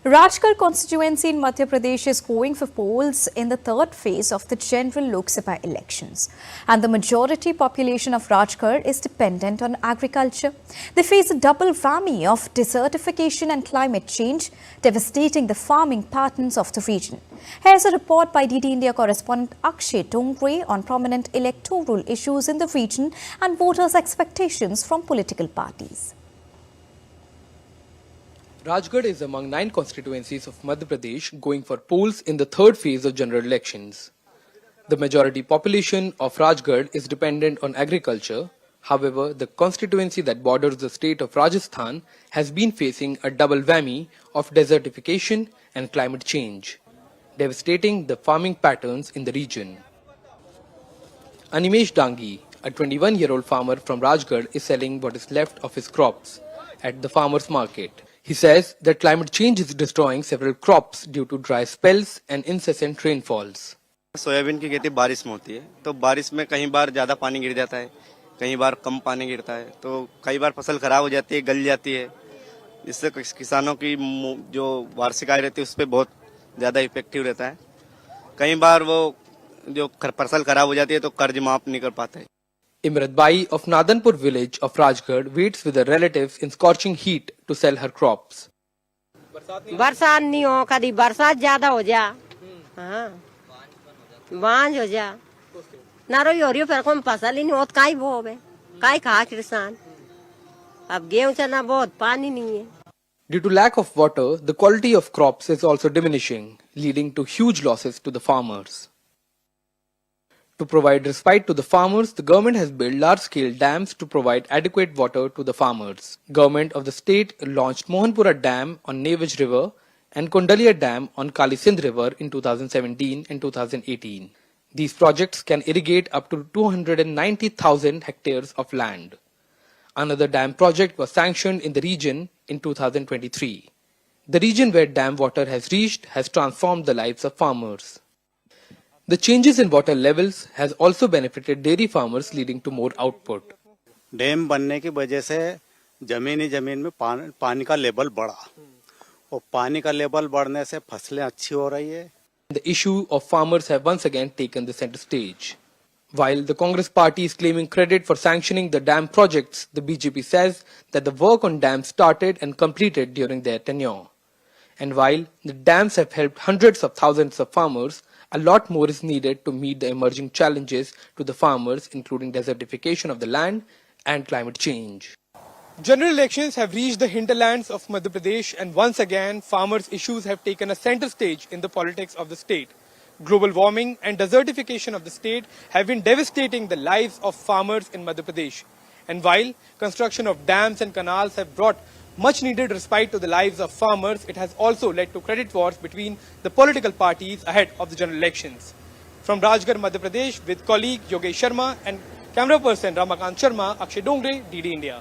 Rajgarh constituency in Madhya Pradesh is going for polls in the third phase of the general Lok Sabha elections. And the majority population of Rajgarh is dependent on agriculture. They face a double whammy of desertification and climate change, devastating the farming patterns of the region. Here's a report by DD India correspondent Akshay Dongre on prominent electoral issues in the region and voters' expectations from political parties. Rajgarh is among 9 constituencies of Madhya Pradesh going for polls in the third phase of general elections. The majority population of Rajgarh is dependent on agriculture. However, the constituency that borders the state of Rajasthan has been facing a double whammy of desertification and climate change, devastating the farming patterns in the region. Animesh Dangi, a 21-year-old farmer from Rajgarh, is selling what is left of his crops at the farmers' market. He says that climate change is destroying several crops due to dry spells and incessant rainfalls. Soybean की खेती बारिश में होती है, तो बारिश में कहीं बार ज्यादा पानी गिर जाता है, कहीं बार कम पानी गिरता है, तो कई बार फसल खराब हो जाती है, गल जाती है। इससे किसानों की जो वार्षिक आय रहती है उस पर बहुत ज्यादा इफेक्टिव रहता है। कई बार वो जो फसल खराब हो जाती है तो कर्ज माफ नहीं कर पाते। Imrat Bai of Nadanpur village of Rajgarh waits with her relatives in scorching heat to sell her crops. बरसात नहीं हो, कभी बरसात ज्यादा हो जा, हाँ, बांझ हो जा, ना रोई हो रही हो, फिर कोई फसल ही नहीं हो, काई बोवे, काई खा किसान, अब गेहूं चना बहुत पानी नहीं है. Due to lack of water, the quality of crops is also diminishing, leading to huge losses to the farmers. To provide respite to the farmers, the government has built large-scale dams to provide adequate water to the farmers. Government of the state launched Mohanpura Dam on Nevaj River and Kondalia Dam on Kali Sindh River in 2017 and 2018. These projects can irrigate up to 290,000 hectares of land. Another dam project was sanctioned in the region in 2023. The region where dam water has reached has transformed the lives of farmers. The changes in water levels has also benefited dairy farmers, leading to more output. Dam बनने की वजह से जमीन में पानी का level बढ़ा और पानी का लेवल बढ़ने से फसलें अच्छी हो रही है. The issue of farmers have once again taken the center stage. While the Congress party is claiming credit for sanctioning the dam projects, the BJP says that the work on dams started and completed during their tenure. And while the dams have helped hundreds of thousands of farmers, a lot more is needed to meet the emerging challenges to the farmers, including desertification of the land and climate change. General elections have reached the hinterlands of Madhya Pradesh, and once again farmers' issues have taken a center stage in the politics of the state. Global warming and desertification of the state have been devastating the lives of farmers in Madhya Pradesh. And while construction of dams and canals have brought much needed respite to the lives of farmers, it has also led to credit wars between the political parties ahead of the general elections. From Rajgarh, Madhya Pradesh, with colleague Yogesh Sharma and camera person Ramakant Sharma, Akshay Dongre, DD India.